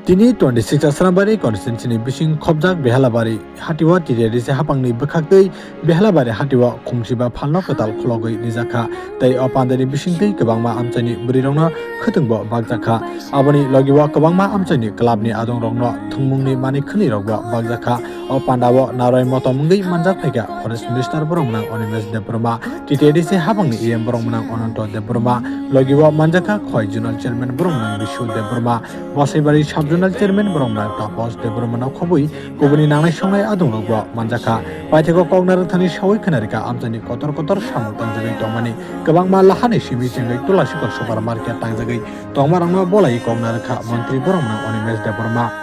Tini 26 Asrambari constituency Bishing Khobjak Behalabari Hatiwa Tirisi Hapangni Bekakdei Behalabari Hatiwa Khumsiba Phalno Katal Khologoi Nizakha Tei Opandari Bishingtei Kabangma Amchani Burirongno Khutungbo Bagjakha Aboni Logiwa Kabangma Amchani Clubni Adongrongno Thungmungni Mani Khni Rogbo Bagjakha Opandawo Narai Motomungei Manjatnega Forest Minister Borongmnang Onimes Debroma TTDC Hapangni EM Borongmnang Ononto Debroma Logiwa Manjaka Khoi Junal Chairman Borongmnang Bishu Debroma Bosaibari Subjonal Chairman Borongmnang Tapos Debromana Khobui Kubuni Nangai Songai Adongrogbo Manjaka Paithego Kognar Thani Shawai Khanarika Amchani Kotor Samung Tangjagai Tongmani Kabangma Lahani Sibi Chengai Tulasikol Supermarket Tangjagai Tongmarangno Bolai Kognarkha Mantri Borongmnang Onimes Debroma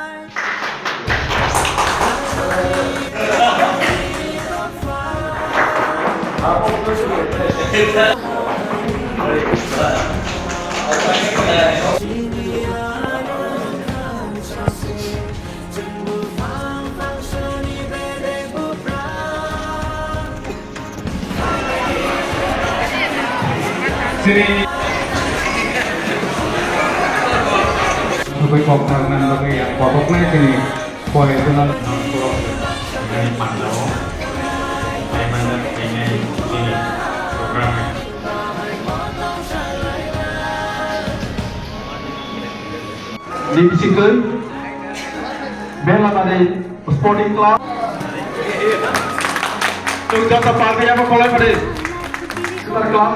Tôi bọc thằng này là cái quả bọc này thì quay cho nó ngày bản đấu ngày mai là ngày gì program đi xin cưới bé là bà đây sporting club chúng ta tập party apa kalau pada kita club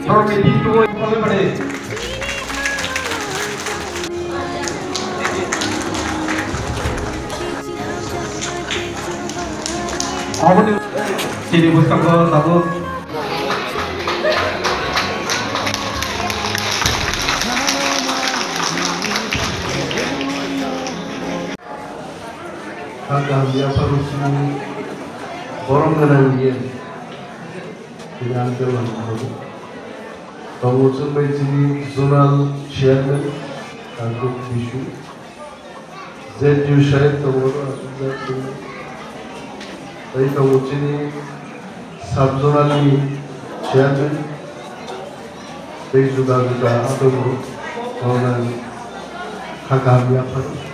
orang ini tu kalau pada apa ni jadi pusaka tahu Agak dia perlu borong dengan dia dengan jalan baru. Kamu sebagai zonal chairman untuk isu ZU saya tahu sudah tahu. Tapi kamu ini subzonal chairman, itu juga ada orang kakak dia perlu.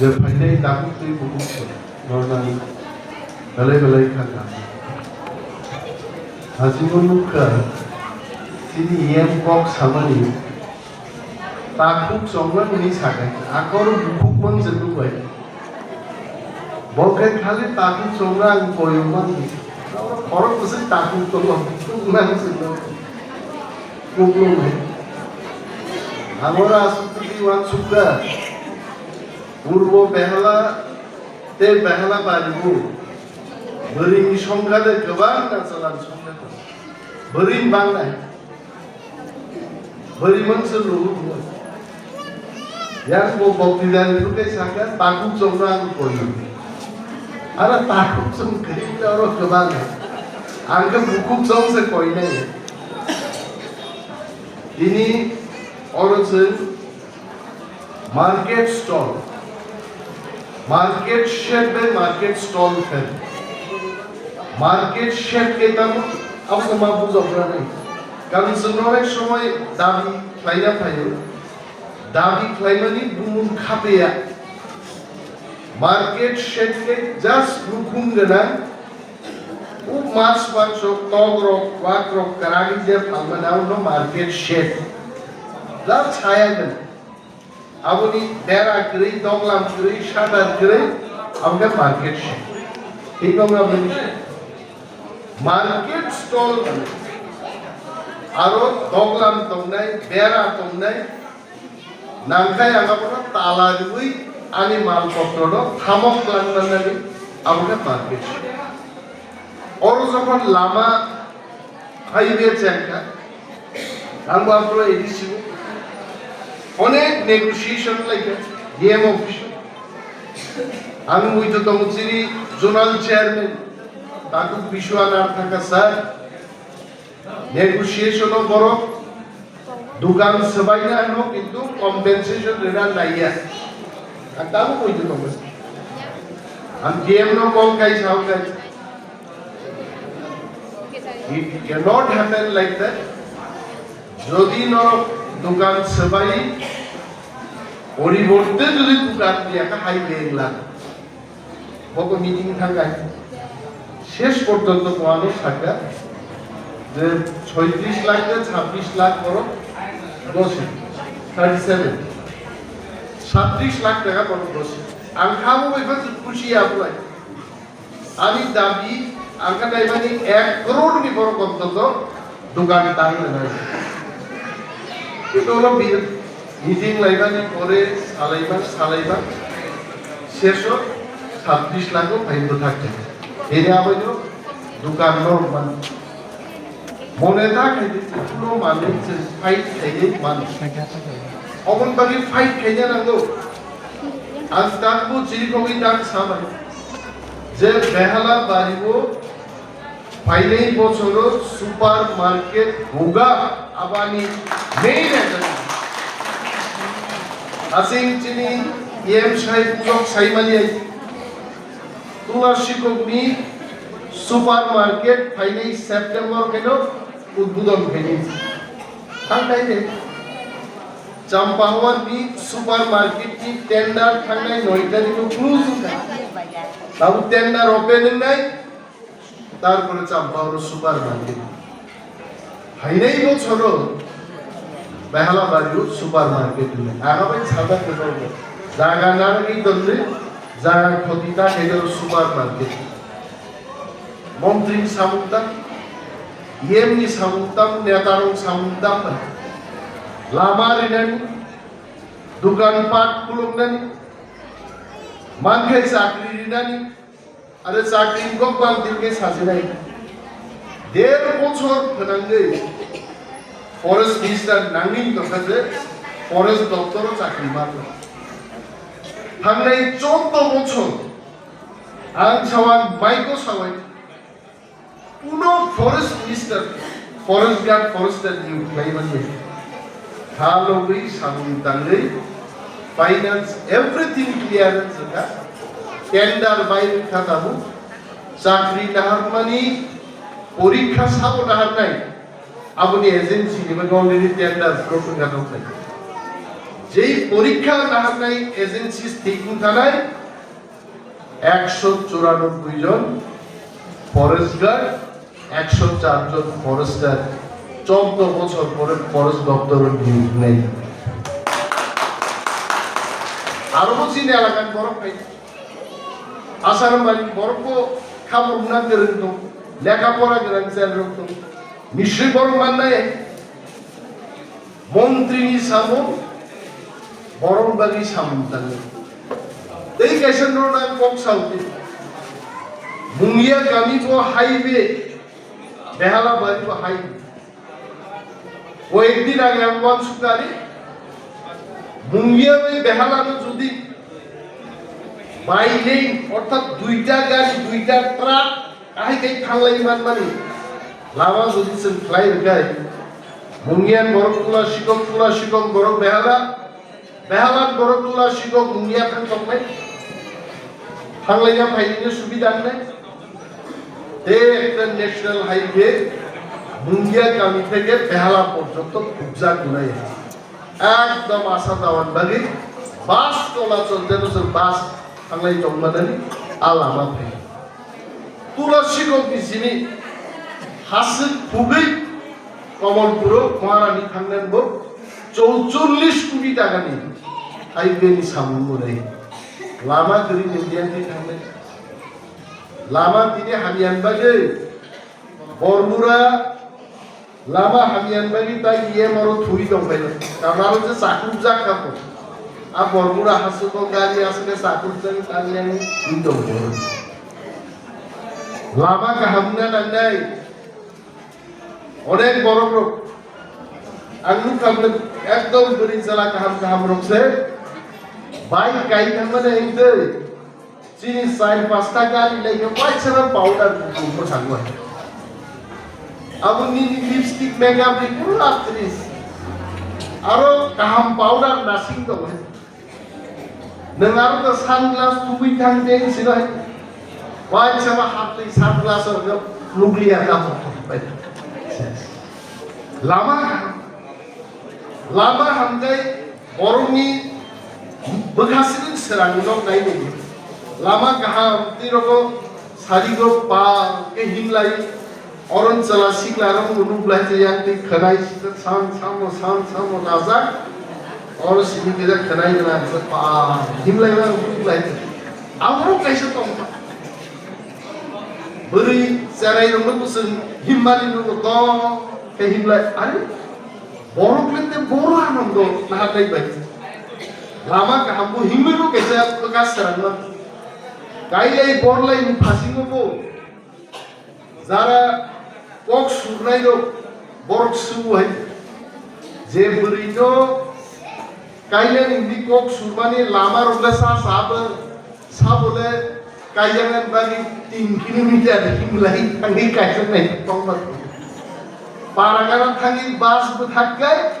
जब पहले ही ताकत तो बहुत है normally गले खाना हासिमुनुक सिनी M box हमारी ताकुक सोंगन नहीं साके आकर बुकुक मन जरूर है बॉक्स खाली ताकुक सोंगन कोई मंगी और कुछ ताकुक तो मन जरूर कुकुम है हमारा सुत्री वन सुक्का পূর্ব বেহালা তে বেহালা পারিবু বরিং সংখ্যাতে গোবাং নাচলান সংখ্যা বরিং বাংলা বরি মনসে রুহু ইয়ার বো বক্তৃতা দিতে সাকা তাকু চংরাং কইলো আরে তাকু চং করিলে আর গোবাং আঙ্কে বুকু চং সে কই নাই তিনি অরছে মার্কেট স্টল मार्केट शेड में मार्केट स्टॉल है मार्केट शेड के दाम अब समाप्त जबरा नहीं कारण सुनने समय दाबी क्लाइना फायो दाबी क्लाइमानी बुमुन खापेया मार्केट शेड के जस्ट रुकुम गना उ मास मांस तोगरक वाकरक करागी जे फालमानाव नो मार्केट शेड दा छाया गना अपनी डेरा करी दोगलाम करी शादार करी अपने मार्केट से ठीक है मैं अपनी मार्केट स्टॉल आरो दोगलाम तोंगनाय डेरा तोंगनाय नांखाय आगापना ताला रुई आनी माल पत्रोड थामक लांनानै अपने मार्केट से और যখন লামা হাইওয়ে চেঙ্কা আমরা আমরা এডিসি অনেক নেগোসিয়েশন লাগে ডিএম অফিস আমি বুঝতো তমচিনি জোনাল চেয়ারম্যান তাকু বিশ্বনাথ থাকা স্যার নেগোসিয়েশন বড় দোকান সবাই না হলো কিন্তু কম্পেনসেশন রেডা নাইয়া আর তাও বুঝতো তমচি আমি DM no call guys how guys it can't happen like that যদি ন দোকান সবাই পরিবর্তে যদি দোকান দিয়ে একটা হাই বেগলাম বড় মিটিং থাকায় শেষ পর্যন্ত মানুষ থাকা যে 36 লাখ 26 লাখ বড় 37 37 লাখ টাকা বড় আমি খাবো এবার খুশি আপনার আমি দাবি আঙ্কা মানে 1 করোড় নি বড় অন্তত দোকান টাঙলে নাই এটা হলো মিটিং লাইবানি পরে সালাইবা শেষ 26 লাখও ফাইন্ড থাকতে এর আবার দোকান মানে মনে থাকে পুরো মানুষ ফাইট খাইয়ে মানুষ অমন বাকি ফাইট খাইয়ে নাঙ্গো আজ তাকবো চিরকবি ডাক সামাই যে বেহালা বাড়িব ফাইলেই বছর সুপার মার্কেট হোগা আবানি মেইন আসিং চিনি এম সাহেব পুজক সাইমালিয়াই তুলার শিক্ষকনি সুপার মার্কেট ফাইলেই সেপ্টেম্বর কেন উদ্বোধন হয়নি থাকাই রে চাম্পাওয়ার বি সুপার মার্কেট কি টেন্ডার থাকাই 9 তারিখ ক্লোজ হয় তাও টেন্ডার ওপেন নাই তারপরে চাম্পাওয়ার সুপার মার্কেট ফাইলেই বছর বেহালা বাড়িও সুপার মার্কেট নেই আগামী ছাদা করবো জায়গা না রাখি দন্দে জায়গা ক্ষতিটা হেলো সুপার মার্কেট মন্ত্রী সামুদ্দাম ইয়েমনি সামুদ্দাম নেতারং সামুদ্দাম লামা রিনানি দোকানপাট খুলুমনানি মানখাই চাকরি রিনানি আরে চাকরি গবান দিনকে সাজিনাই 1.5 বছর ফেনাঙ্গে ফরেস্ট মিনিস্টার নাঙ্গিং দফাতে ফরেস্ট দপ্তরও চাকরি মাত্র থাকলে 14 বছর আং সাওয়ান মাইকো সাওয়াই পুনো forest minister forest guard forester নিউ লাইবানি হালোগি সামুন তাঙ্গে ফাইনান্স এভরিথিং ক্লিয়ারেন্স কা টেন্ডার বাইরে খাতাবু চাকরি নাহার মানি পরীক্ষা সাবো নাহার নাই আপনি এজেন্সি নেবেন অলরেডি টেন্ডার প্রশ্ন গানো চাই যেই পরীক্ষা নাহার নাই এজেন্সি স্টেকিং থানায় 194 জন ফরেস্ট গার্ড 104 জন ফরেস্টার 14 বছর পরে ফরেস্ট দপ্তরের নিয়োগ নেই আরো বসিন এলাকার বরফ পাই আসার বাড়ি বরফ খাবার না করেন তো লেখাপড়া করেন স্যার রক্ত নিশ্চয়ই বড় মান নাই মন্ত্রী সামো বরংবাগি সামন্তাঙ্গে এই কেশন রোড আর কম সাউথে মুঙ্গিয়া গামি কো হাইওয়ে বেহালা বাড়ি কো হাইওয়ে ও একদিন আগে আমবান সুকারি মুঙ্গিয়া ওই বেহালা যদি বাই লেন অর্থাৎ দুইটা গাড়ি দুইটা ট্রাক আই কে খালাই মানে লামা যদি সেন ফ্লাই গায় মুঙ্গিয়ান বরকুলা শিকক বরক বেহালান বরকুলা শিকক মুঙ্গিয়া খান তকমাই খাংলাইয়া ফাইলিনে সুবিধা নাই একটা ন্যাশনাল হাইওয়ে মুঙ্গিয়া কামি থেকে বেহালা পর্যন্ত খুবজা গুনাই একদম আসা যাওয়ার বাকি বাস চলাচল যেন বাস খাংলাই জন্মাদানি আলামা থেকে তুলা শিকক দিছিনি হাসিল খুবই কমলপুর মহারানী থাকলেন 44 কোটি টাকা নিয়ে হাইওয়ে নি সামনে লামা গ্রিন ইন্ডিয়ান থাকলেন লামা তিনি হামিয়ানবাগে বরমুরা লামা হামিয়ানবাগি তাই ইয়ে মরো থুই দংপাইল কারণ আর যে চাকুর যা খাবো আর বরমুরা হাসুক গাড়ি আসলে চাকুর জানি তাহলে আমি থুই দংপাইল লামা কাহামনা নাঙ্গাই অনেক বড় লোক আঙ্গু কামলে একদম গরি জেলা কাহাম রকছে বাইক গাই থাকলে এইতে চিনি 4-5 টাকা লাগে পয়সা পাউডার উপর থাকবে আপনি লিপস্টিক মেকআপ পুরো আত্রিস আরো কাহাম পাউডার নাসিং দবে নঙ্গারো তো সানগ্লাস তুই থাকতে ছিল পয়সা হাতে সানগ্লাস লুগলিয়া কাপ লামা হামদাই বরংনি bekasirin serang nok nai ni lama kaham tiroko sarigo pa ke himlai oron chala sikla ram unu blai te yang ti khanai san samo nazak और सिनी के जब खनाई जना पा हिमलाई ना उठलाई आमरो कैसे तो बरी सराई नंबर कुछ हिमाली नंबर तो के हिमलाई अरे बोरो क्लिंटे बोरो आनंद दो ना कहीं भाई लामा का हमको हिमलो कैसे प्रकाश सरंग काई लाई बोर लाई फांसी में वो ज़रा कोक सुनाई लो बोर्ड सुबह है जे बरी जो Kailan hindi kok surmani lama rola sa bole kailan bagi 3 kilometer himlai tangi kailan nahi tongba paragaran tangi bas buthakai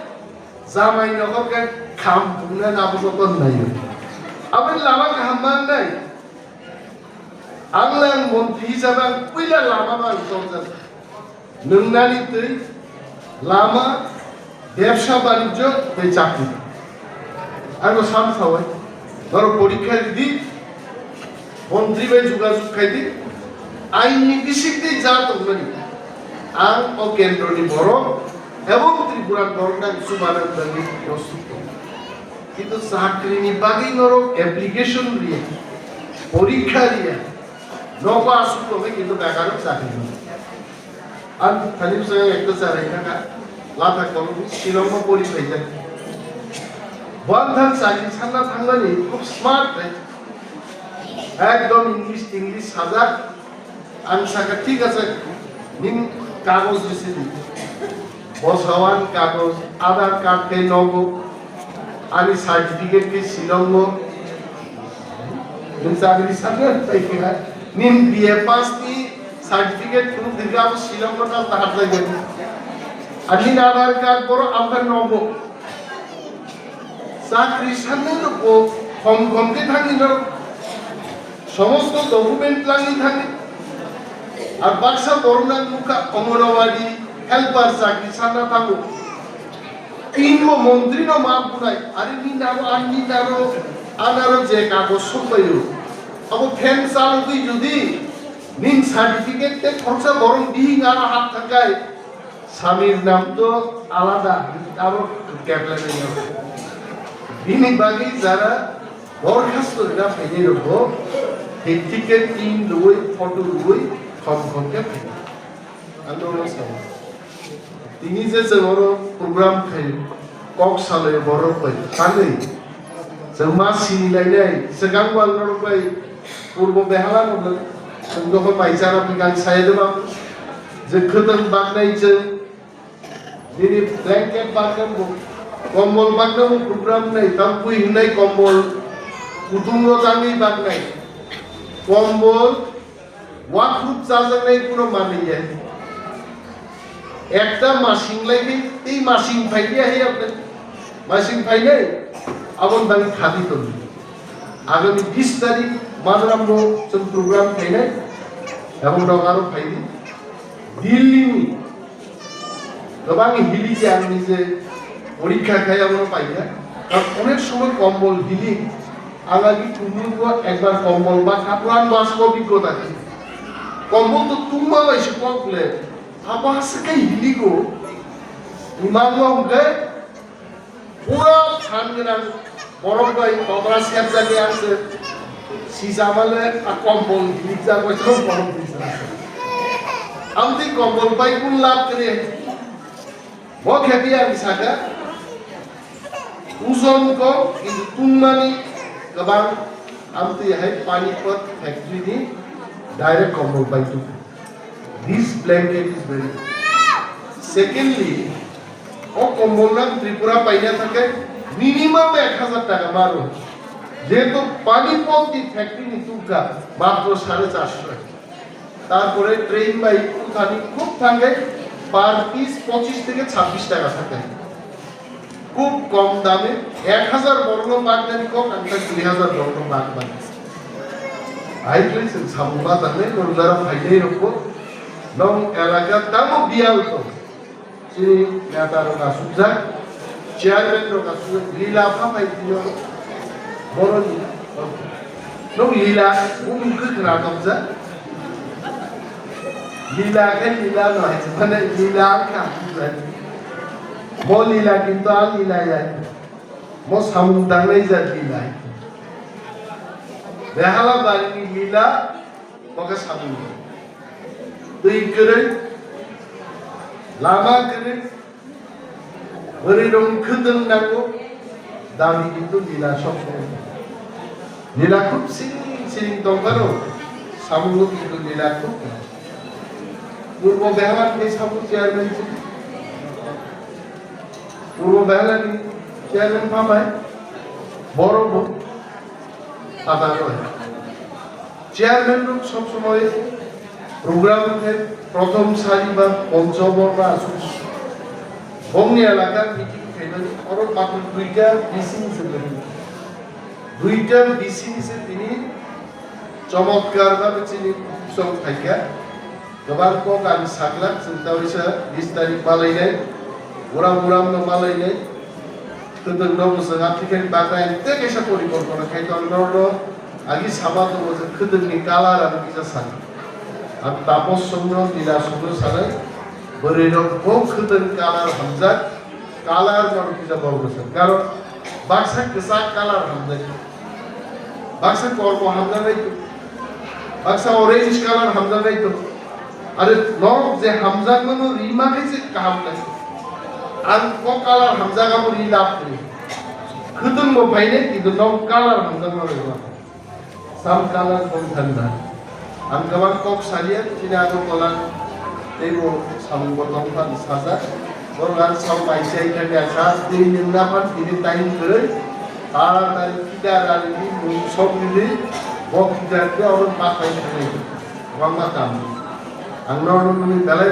zamai nogor ka kham puna na boton nahi aben lama khamman nai anglang monti sabang puila lama ba tongsa nungnani tei lama ব্যবসা বাণিজ্য তে চাকরি আর সাম Sawai ধরো পরীক্ষা দিদি মন্ত্রী ভাই যোগাযোগ খাইদি আইন নীতিশিক্ষা যা তোমরা আর ও কেন্দ্রনি বড় এবং ত্রিপুরার গভর্নমেন্ট সুমানের দাবি প্রস্তুত কিন্তু চাকরি নিবাগি নর অ্যাপ্লিকেশন দিয়ে পরীক্ষা দিয়ে নবা আসুক হবে কিন্তু বেকার চাকরি আর খালিম সাহেব একটা চাকরি টাকা লাথা কলম শিলং পরীক্ষা যায় বন্ধন চাকরি ছাড়া থাকলে খুব স্মার্ট একদম ইংলিশ হাজার আমি সাকা ঠিক আছে নিম কাগজ দিছি বসওয়ান কাগজ আধার কার্ড কে নব আমি সার্টিফিকেট কে শিলং নিম চাকরি ছাড়া তাইকে নিম বিএ পাস নি সার্টিফিকেট কোন দিকে আমি শিলং না তাহার যাই আমি আধার কার্ড বড় আমার নব চাকরি সামনে কমকে থাকি না সমস্ত ডকুমেন্ট লাগি থাকে আর বাক্সা করোনার মুখা অঙ্গনওয়াড়ি হেল্পার চাকরি সামনে থাকো তিনমো মন্ত্রী ন মা বুনাই আরে নি নারো আনি নারো আনারো যে কাগজ সবাইও আবো ফ্যান চালু তুই যদি নিন সার্টিফিকেট তে খরচা বরং দিই আর হাত থাকায় স্বামীর নাম তো আলাদা আরো captain ini bagi cara broadcast to the page of go ticket team lui photo lui kom ke page ando sa tini je boro program khai kok sale boro pai sale sama sini lai lai segang wal no pai purbo behala no sunggo ko paisara pikan saya de bang je khatan bag nai je ini blanket bagan bo কম্বল বাগনাও programme নাই তারপর হিনাই কম্বল কুটুম্ব জানি bug নাই কম্বল ওয়াকরুপ charger নাই কোনো মানে যায় একটা মাসিং লাগে এই মাসিং ফাইতে আহি আপনি মাসিং ফাই নাই আমন দামি খাদি তো আগামী 20 তারিখ মাদরাম চল প্রোগ্রাম খাই নাই এবং ডগারও ফাইদি দিল্লি গোবাং হিলি যে আমি যে পরীক্ষা খাই আমরা পাই না কারণ অনেক সময় কম্বল হিলি আগামী তুমি একবার কম্বল বা কাপড়ান বাস অভিজ্ঞতা আছে কম্বল তো তুমা বাইছে কমপ্লে আবার সেটা হিলি গো ইমান হলে পুরো ঠান্ডা বরফ গাই কবরা সেপ জাগে আছে সিজামালে কম্বল হিলি যা কইছে বরফ দিছে আমি কম্বল পাই কোন লাভ করে বহুত হ্যাপি আমি সাকা उजन को কিন্তু তুমমানি गोबां আমতে হাই পানিপত ফ্যাক্টরি নি ডাইরেক্ট কম্বল পাইতো this blanket is very secondly ও কম্বল না ত্রিপুরা পাইনা থাকে মিনিমাম 1000 টাকা মারো যেহেতু পানিপত দি ফ্যাক্টরি নি তুকা মাত্র 450 তারপরে ট্রেন বাই উঠানি খুব থাকে পার পিস 25 থেকে 26 টাকা থাকে খুব কম দামে 1000 বর্গ বাগদানি কম একটা 2000 বর্গ বাগদানি আই প্লেস সামবা দামে কোনদারা ফাইলে রকো নং এলাকা তামো বিয়াল তো চিনি নেতার কাসুজা চেয়ারম্যান কাসুজা লীলা ফামাই দিও boro lila no lila ke kena kabza lila kan lila no hai mana lila ka mo lila kintu al lila ya mo samudang nai jat lila behala bari ni lila maka samudang dui keren lama keren beri dong kedeng nago dami itu lila sok lila kup sing tongkaro samudang itu lila kup purbo behala ni samudang chairman purbo behala ni chairman pamai boro bo আদালো chairman লোক সব সময় প্রোগ্রামের প্রথম সারি বা পঞ্চম বা বংনি এলাকার মিটিং ফেলেন ওর মাত্র দুইটা ডিসি হিসেবে তিনি চমৎকার ভাবে তিনি সব থাকা গোবার কক আমি সাকলাক চিন্তা হয়েছে 20 তারিখ বালাইনাই উড়াম বালাইনাই কিন্তু নবসে আফ্রিকান বাগান থেকে এসে পরিকল্পনা খাইতো আমরা আগে সাবাতো বসে খুদনি কালার আর কিছু সানি আর তাপস সঙ্গ লীলা সঙ্গ সারাই বরেরক খুব খুদন কালার হামজা কালার আর কিছু বলছেন কারণ বাক্সা কেসা কালার হামজা বাক্সা কর্ম হামজা নাই তো বাক্সা অরেঞ্জ কালার হামজা নাই তো আরে নক যে হামজা কোনো রিমা খাইছে কাম নাই আর ko kalar hamza ka muri lap kuri khudun mo paine কিন্তু knock colour hamza mo rewa sam kalar kon thanda am kawan kok salia tina ko kolan tebo sam botong kan saja orang sam pai sai kan ya sas din nimna pan ini time kere ara tari kita dari ni sob ni bok kita ke orang pakai ni wang matam ang non ni dalai